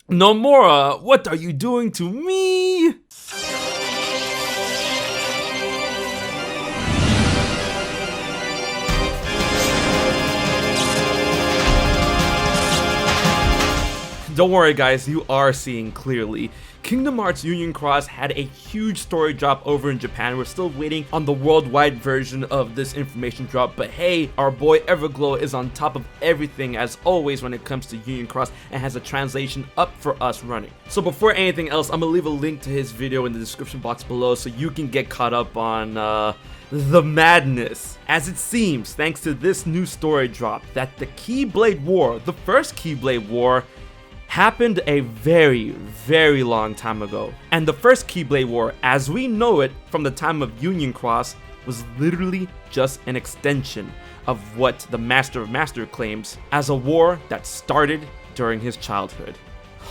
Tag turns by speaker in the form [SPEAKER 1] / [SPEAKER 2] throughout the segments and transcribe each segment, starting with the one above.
[SPEAKER 1] Nomura, what are you doing to me? Don't worry guys, you are seeing clearly. Kingdom Hearts Union Cross had a huge story drop over in Japan. We're still waiting on the worldwide version of this information drop, but hey, our boy Everglow is on top of everything as always when it comes to Union Cross and has a translation up for us running. So before anything else, I'm gonna leave a link to his video in the description box below so you can get caught up on the madness. As it seems, thanks to this new story drop, that the Keyblade War, the first Keyblade War, happened a very long time ago. And the first Keyblade War, as we know it from the time of Union Cross, was literally just an extension of what the Master of Master claims as a war that started during his childhood.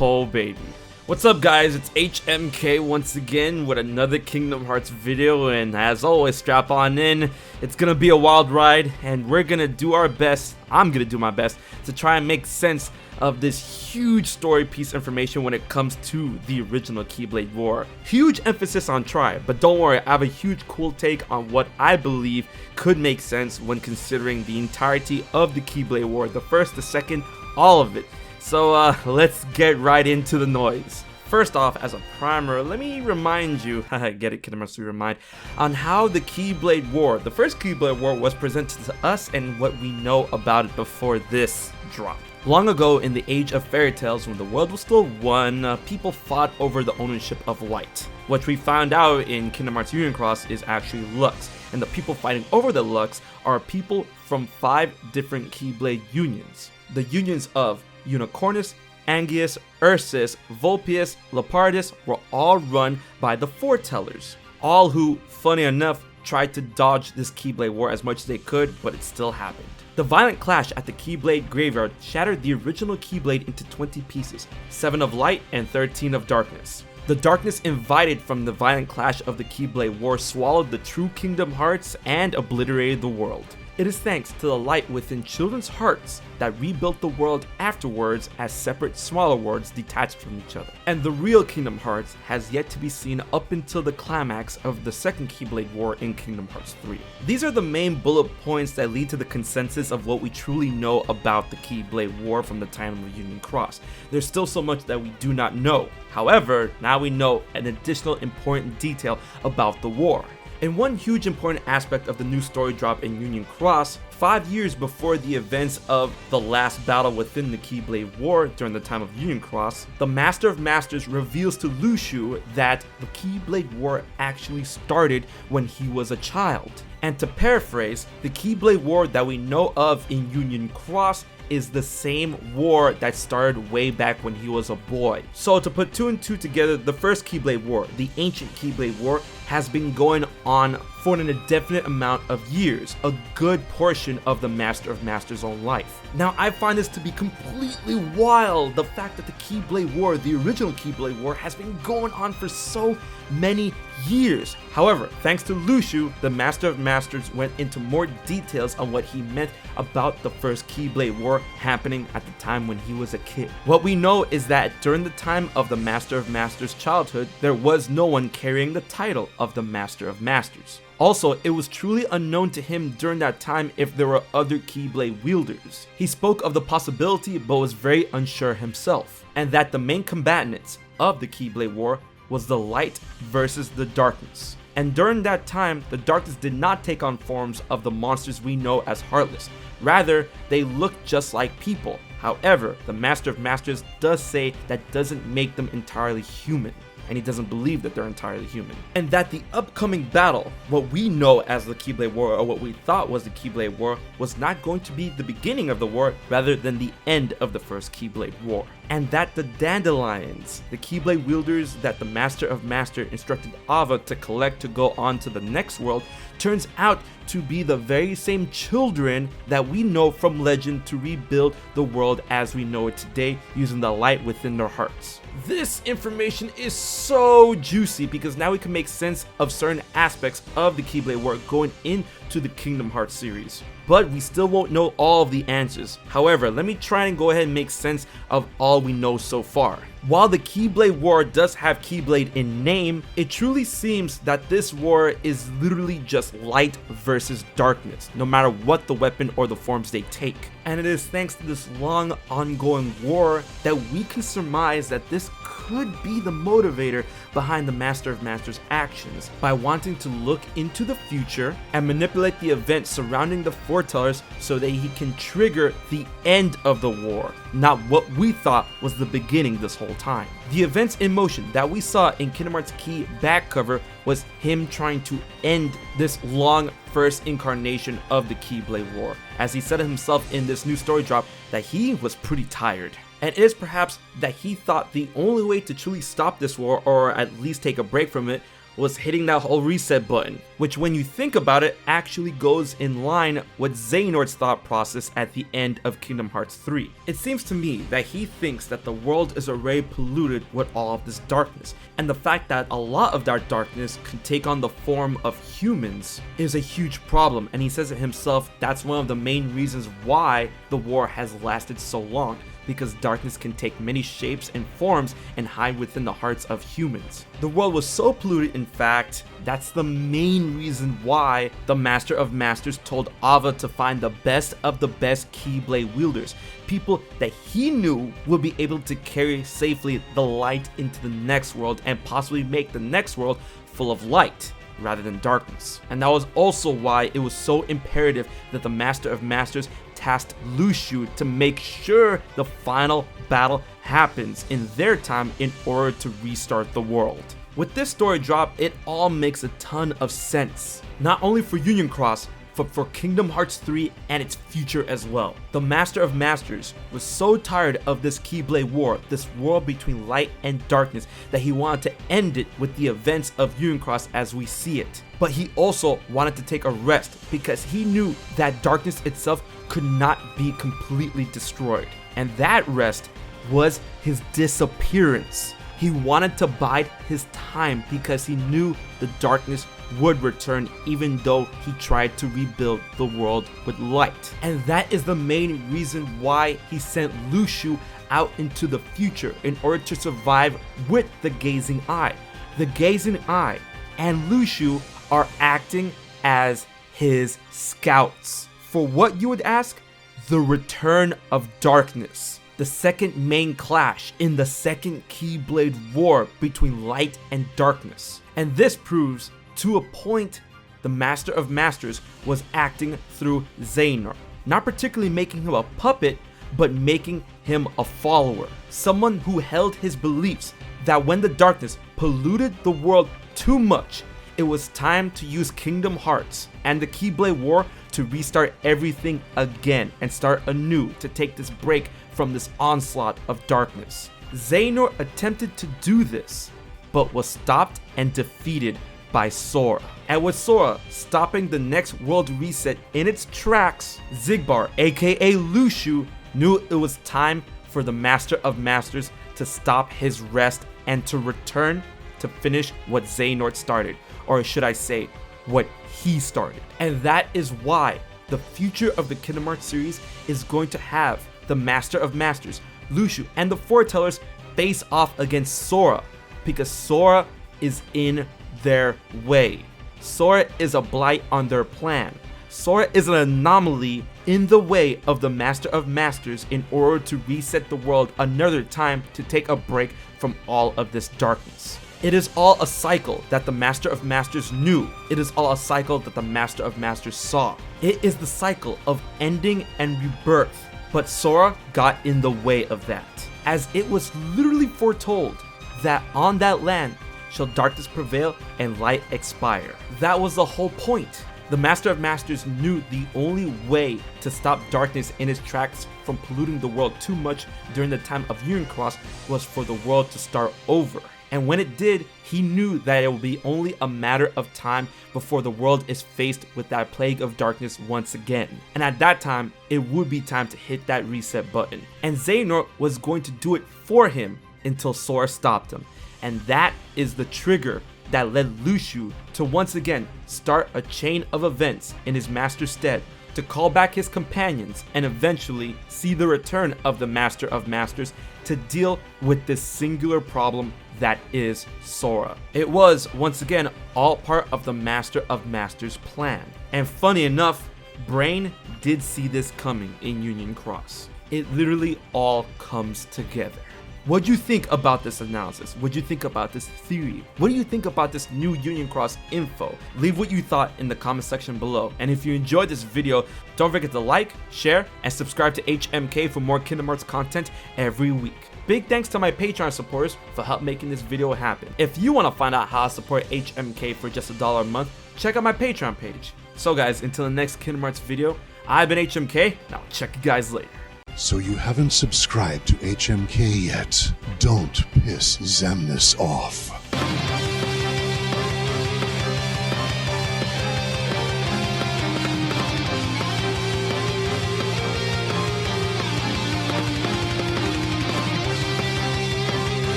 [SPEAKER 1] Oh baby. What's up guys, it's HMK once again with another Kingdom Hearts video, and as always, strap on in. It's gonna be a wild ride and we're gonna do our best, I'm gonna do my best, to try and make sense of this huge story piece information when it comes to the original Keyblade War. Huge emphasis on try, but don't worry, I have a huge cool take on what I believe could make sense when considering the entirety of the Keyblade War, the first, the second, all of it. So let's get right into the noise. First off, as a primer, let me remind you, get it, Kingdom Hearts 3 Remind, on how the Keyblade War, the first Keyblade War, was presented to us and what we know about it before this drop. Long ago, in the age of fairy tales, when the world was still one, people fought over the ownership of light. What we found out in Kingdom Hearts Union Cross is actually Lux, and the people fighting over the Lux are people from 5 different Keyblade unions. The unions of Unicornus, Angius, Ursus, Vulpius, Lepardus were all run by the Foretellers, all who, funny enough, tried to dodge this Keyblade War as much as they could, but it still happened. The violent clash at the Keyblade Graveyard shattered the original Keyblade into 20 pieces, 7 of light and 13 of darkness. The darkness invited from the violent clash of the Keyblade War swallowed the true Kingdom Hearts and obliterated the world. It is thanks to the light within children's hearts that rebuilt the world afterwards as separate smaller worlds detached from each other. And the real Kingdom Hearts has yet to be seen up until the climax of the second Keyblade War in Kingdom Hearts 3. These are the main bullet points that lead to the consensus of what we truly know about the Keyblade War from the time of Union Cross. There's still so much that we do not know. However, now we know an additional important detail about the war. And one huge important aspect of the new story drop in Union Cross, 5 years before the events of the last battle within the Keyblade War during the time of Union Cross, the Master of Masters reveals to Luxu that the Keyblade War actually started when he was a child. And to paraphrase, the Keyblade War that we know of in Union Cross is the same war that started way back when he was a boy. So to put 2 and 2 together, the first Keyblade War, the ancient Keyblade War, has been going on for an indefinite amount of years, a good portion of the Master of Masters' own life. Now I find this to be completely wild, the fact that the Keyblade War, the original Keyblade War, has been going on for so many years. However, thanks to Luxu, the Master of Masters went into more details on what he meant about the first Keyblade War happening at the time when he was a kid. What we know is that during the time of the Master of Masters' childhood, there was no one carrying the title of the Master of Masters. Also, it was truly unknown to him during that time if there were other Keyblade wielders. He spoke of the possibility but was very unsure himself, and that the main combatants of the Keyblade War was the light versus the darkness. And during that time, the darkness did not take on forms of the monsters we know as Heartless. Rather, they looked just like people. However, the Master of Masters does say that doesn't make them entirely human, and he doesn't believe that they're entirely human. And that the upcoming battle, what we know as the Keyblade War, or what we thought was the Keyblade War, was not going to be the beginning of the war, rather than the end of the first Keyblade War. And that the Dandelions, the Keyblade wielders that the Master of Master instructed Ava to collect to go on to the next world, turns out to be the very same children that we know from legend to rebuild the world as we know it today, using the light within their hearts. This information is so juicy because now we can make sense of certain aspects of the Keyblade War going into the Kingdom Hearts series. but we still won't know all of the answers. However, let me try and go ahead and make sense of all we know so far. While the Keyblade War does have Keyblade in name, it truly seems that this war is literally just light versus darkness, no matter what the weapon or the forms they take. And it is thanks to this long ongoing war that we can surmise that this could be the motivator behind the Master of Masters' actions, by wanting to look into the future and manipulate the events surrounding the foretellers so that he can trigger the end of the war, not what we thought was the beginning this whole time. The events in motion that we saw in Kingdom Hearts Key back cover was him trying to end this long first incarnation of the Keyblade War, as he said himself in this new story drop that he was pretty tired. And it is perhaps that he thought the only way to truly stop this war, or at least take a break from it, was hitting that whole reset button, which when you think about it actually goes in line with Xehanort's thought process at the end of Kingdom Hearts 3. It seems to me that he thinks that the world is already polluted with all of this darkness, and the fact that a lot of that darkness can take on the form of humans is a huge problem, and he says it himself, that's one of the main reasons why the war has lasted so long, because darkness can take many shapes and forms and hide within the hearts of humans. The world was so polluted, in fact, that's the main reason why the Master of Masters told Ava to find the best of the best Keyblade wielders, people that he knew would be able to carry safely the light into the next world and possibly make the next world full of light rather than darkness. And that was also why it was so imperative that the Master of Masters tasked Luxu to make sure the final battle happens in their time in order to restart the world. With this story drop, it all makes a ton of sense, not only for Union Cross, but for Kingdom Hearts 3 and its future as well. The Master of Masters was so tired of this Keyblade War, this war between light and darkness, that he wanted to end it with the events of Union Cross as we see it. But he also wanted to take a rest because he knew that darkness itself could not be completely destroyed. And that rest was his disappearance. He wanted to bide his time because he knew the darkness would return even though he tried to rebuild the world with light. And that is the main reason why he sent Luxu out into the future in order to survive with the Gazing Eye. The Gazing Eye and Luxu are acting as his scouts. For what, you would ask? The return of darkness. The second main clash in the second Keyblade War between light and darkness. And this proves, to a point, the Master of Masters was acting through Xehanort, not particularly making him a puppet, but making him a follower. Someone who held his beliefs that when the darkness polluted the world too much, it was time to use Kingdom Hearts and the Keyblade War to restart everything again and start anew, to take this break from this onslaught of darkness. Xehanort attempted to do this, but was stopped and defeated by Sora. And with Sora stopping the next world reset in its tracks, Xigbar, aka Luxu, knew it was time for the Master of Masters to stop his rest and to return to finish what Xehanort started, or should I say, what he started. And that is why the future of the Kingdom Hearts series is going to have the Master of Masters, Luxu, and the Foretellers face off against Sora, because Sora is in their way. Sora is a blight on their plan. Sora is an anomaly in the way of the Master of Masters in order to reset the world another time to take a break from all of this darkness. It is all a cycle that the Master of Masters knew. It is all a cycle that the Master of Masters saw. It is the cycle of ending and rebirth. But Sora got in the way of that, as it was literally foretold that on that land shall darkness prevail and light expire. That was the whole point. The Master of Masters knew the only way to stop darkness in its tracks from polluting the world too much during the time of Union Cross was for the world to start over. And when it did, he knew that it would be only a matter of time before the world is faced with that plague of darkness once again. And at that time, it would be time to hit that reset button. And Xehanort was going to do it for him until Sora stopped him. And that is the trigger that led Luxu to once again start a chain of events in his master's stead, to call back his companions and eventually see the return of the Master of Masters to deal with this singular problem that is Sora. It was, once again, all part of the Master of Masters plan. And funny enough, Brain did see this coming in Union Cross. It literally all comes together. What do you think about this analysis? What do you think about this theory? What do you think about this new Union Cross info? Leave what you thought in the comment section below. And if you enjoyed this video, don't forget to like, share, and subscribe to HMK for more Kingdom Hearts content every week. Big thanks to my Patreon supporters for help making this video happen. If you want to find out how to support HMK for just $1 a month, check out my Patreon page. So guys, until the next Kingdom Hearts video, I've been HMK, and I'll check you guys later.
[SPEAKER 2] So you haven't subscribed to HMK yet? Don't piss Xemnas off.